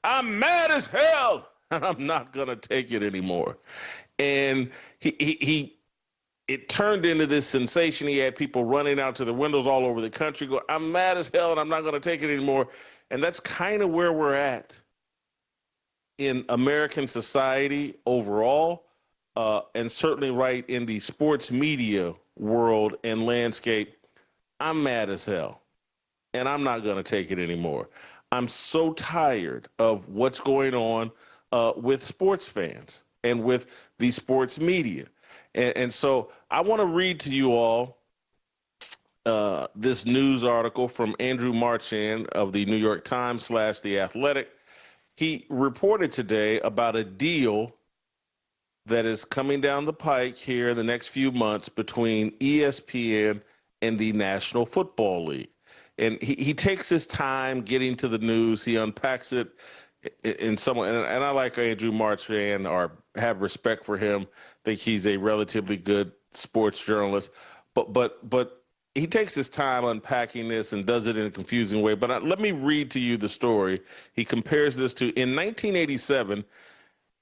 I'm mad as hell, and I'm not gonna take it anymore. And it turned into this sensation. He had people running out to the windows all over the country, going, "I'm mad as hell, and I'm not gonna take it anymore." And that's kind of where we're at in American society overall, and certainly right in the sports media world and landscape. I'm mad as hell, and I'm not going to take it anymore. I'm so tired of what's going on with sports fans and with the sports media. And so I want to read to you all this news article from Andrew Marchand of the New York Times / The Athletic. He reported today about a deal that is coming down the pike here in the next few months between ESPN and the National Football League. And he takes his time getting to the news. He unpacks it in some way. And I like Andrew Marchand, or have respect for him. Think he's a relatively good sports journalist. But he takes his time unpacking this and does it in a confusing way. But let me read to you the story. He compares this to, in 1987,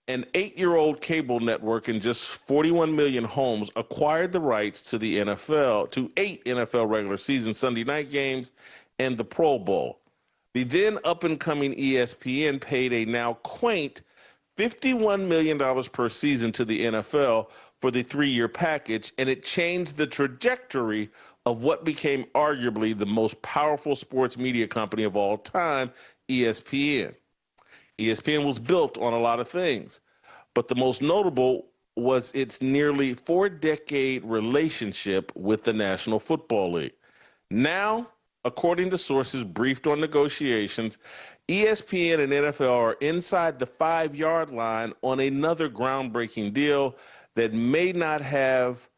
an 8-year-old cable network in just 41 million homes acquired the rights to the NFL, to 8 NFL regular season Sunday night games and the Pro Bowl. The then up-and-coming ESPN paid a now quaint $51 million per season to the NFL for the 3-year package, and it changed the trajectory of what became arguably the most powerful sports media company of all time, ESPN. ESPN was built on a lot of things, but the most notable was its nearly 4-decade relationship with the National Football League. Now, according to sources briefed on negotiations, ESPN and NFL are inside the 5-yard line on another groundbreaking deal that may not have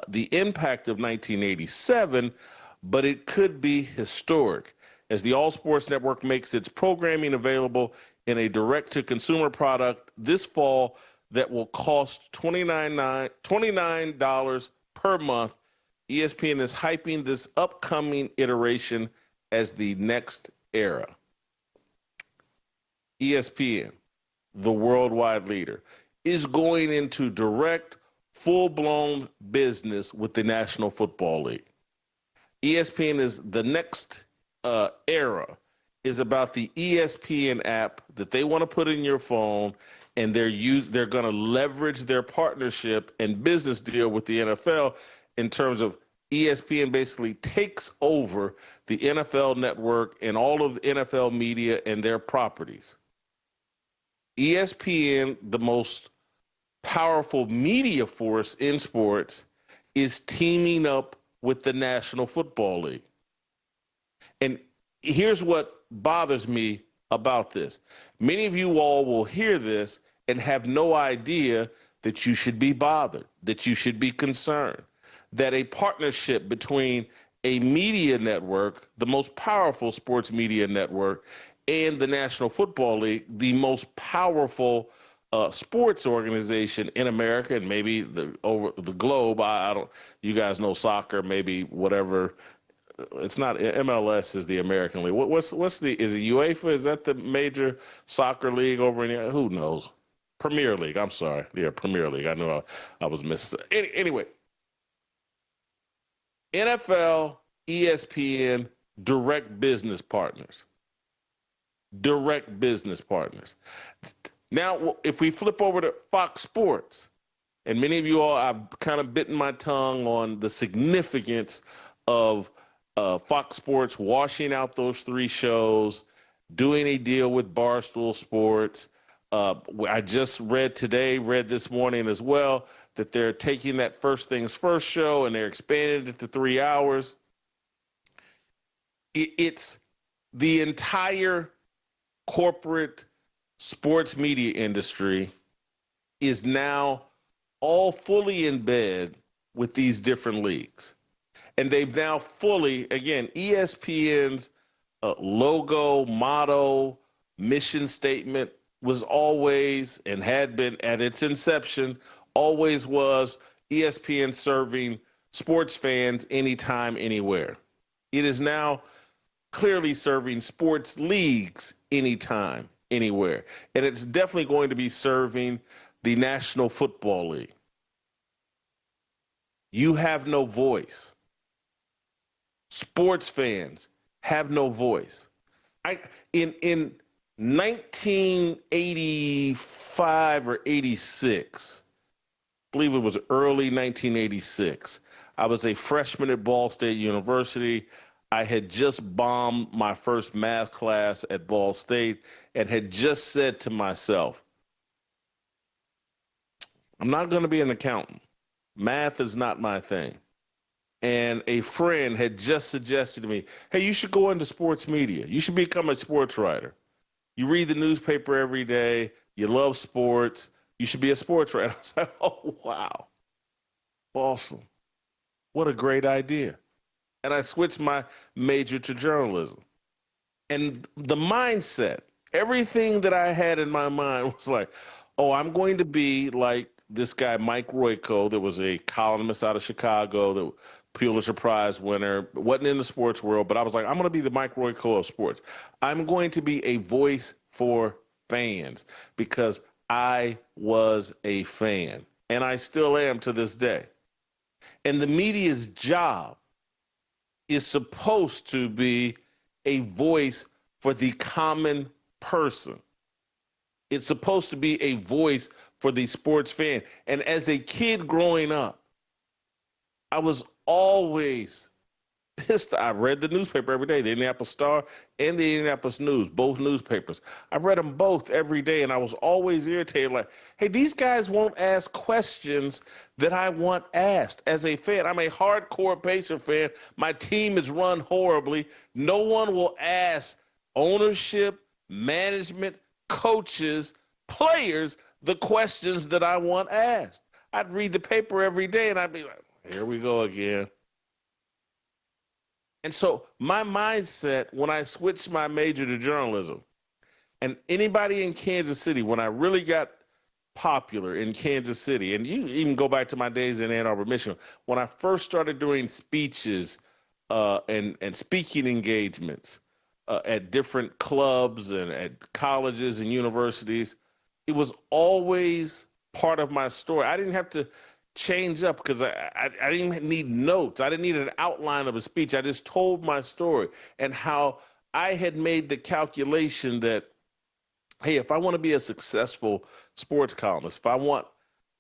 the impact of 1987, but it could be historic, as the All Sports Network makes its programming available in a direct-to-consumer product this fall that will cost $29 per month. ESPN is hyping this upcoming iteration as the next era. ESPN, the worldwide leader, is going into direct, full-blown business with the National Football League. ESPN is the next era, is about the ESPN app that they want to put in your phone, and they're going to leverage their partnership and business deal with the NFL in terms of ESPN basically takes over the NFL network and all of the NFL media and their properties. ESPN, the most powerful media force in sports, is teaming up with the National Football League. And here's what bothers me about this. Many of you all will hear this and have no idea that you should be bothered, that you should be concerned, that a partnership between a media network, the most powerful sports media network, and the National Football League, the most powerful sports organization in America and maybe over the globe. I don't. You guys know soccer, maybe whatever. It's not MLS is the American league. What's the, is it UEFA? Is that the major soccer league over in, who knows? Premier League. I'm sorry. Yeah, Premier League. I know I was missing. Anyway, NFL, ESPN, direct business partners. Direct business partners. Now, if we flip over to Fox Sports, and many of you all, I've kind of bitten my tongue on the significance of Fox Sports washing out those 3 shows, doing a deal with Barstool Sports. I just read this morning as well, that they're taking that First Things First show and they're expanding it to 3 hours. It's the entire corporate sports media industry is now all fully in bed with these different leagues. And they've now fully, again, ESPN's logo, motto, mission statement was always, and had been at its inception, always was ESPN serving sports fans anytime, anywhere. It is now clearly serving sports leagues anytime, anywhere. And it's definitely going to be serving the National Football League. You have no voice. Sports fans have no voice. In 1985 or 86, I believe it was early 1986, I was a freshman at Ball State University. I had just bombed my first math class at Ball State and had just said to myself, I'm not going to be an accountant. Math is not my thing. And a friend had just suggested to me, hey, you should go into sports media. You should become a sports writer. You read the newspaper every day. You love sports. You should be a sports writer. I was like, oh, wow. Awesome. What a great idea. And I switched my major to journalism. And the mindset, everything that I had in my mind was like, oh, I'm going to be like this guy, Mike Royko, that was a columnist out of Chicago, the Pulitzer Prize winner, wasn't in the sports world, but I was like, I'm going to be the Mike Royko of sports. I'm going to be a voice for fans because I was a fan, and I still am to this day. And the media's job is supposed to be a voice for the common person. It's supposed to be a voice for the sports fan. And as a kid growing up, I was always pissed. I read the newspaper every day, the Indianapolis Star and the Indianapolis News, both newspapers. I read them both every day, and I was always irritated, like, hey, these guys won't ask questions that I want asked. As a fan, I'm a hardcore Pacer fan. My team is run horribly. No one will ask ownership, management, coaches, players, the questions that I want asked. I'd read the paper every day and I'd be like, here we go again. And so my mindset when I switched my major to journalism, and anybody in Kansas City, when I really got popular in Kansas City, and you even go back to my days in Ann Arbor, Michigan, when I first started doing speeches and speaking engagements, at different clubs and at colleges and universities, it was always part of my story. I didn't have to change up because I didn't need notes. I didn't need an outline of a speech. I just told my story and how I had made the calculation that, hey, if I want to be a successful sports columnist, if I want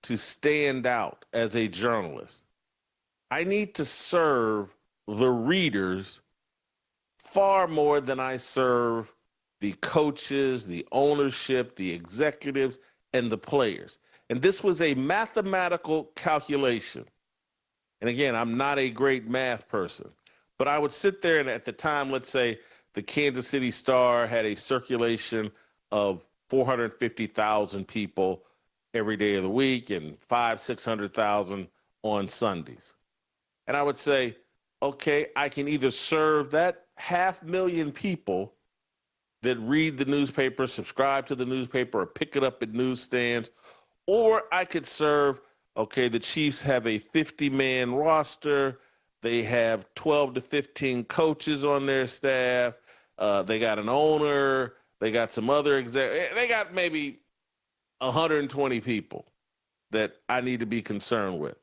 to stand out as a journalist, I need to serve the readers far more than I serve the coaches, the ownership, the executives, and the players. And this was a mathematical calculation. And again, I'm not a great math person, but I would sit there and at the time, let's say the Kansas City Star had a circulation of 450,000 people every day of the week and 600,000 on Sundays. And I would say, okay, I can either serve that 500,000 people that read the newspaper, subscribe to the newspaper, or pick it up at newsstands, or I could serve, okay, the Chiefs have a 50-man roster. They have 12 to 15 coaches on their staff. They got an owner. They got some other they got maybe 120 people that I need to be concerned with.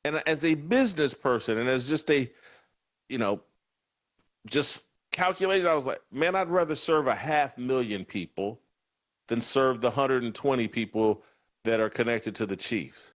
And as a business person and as just a, just calculated, I was like, man, I'd rather serve 500,000 people than serve the 120 people that are connected to the Chiefs.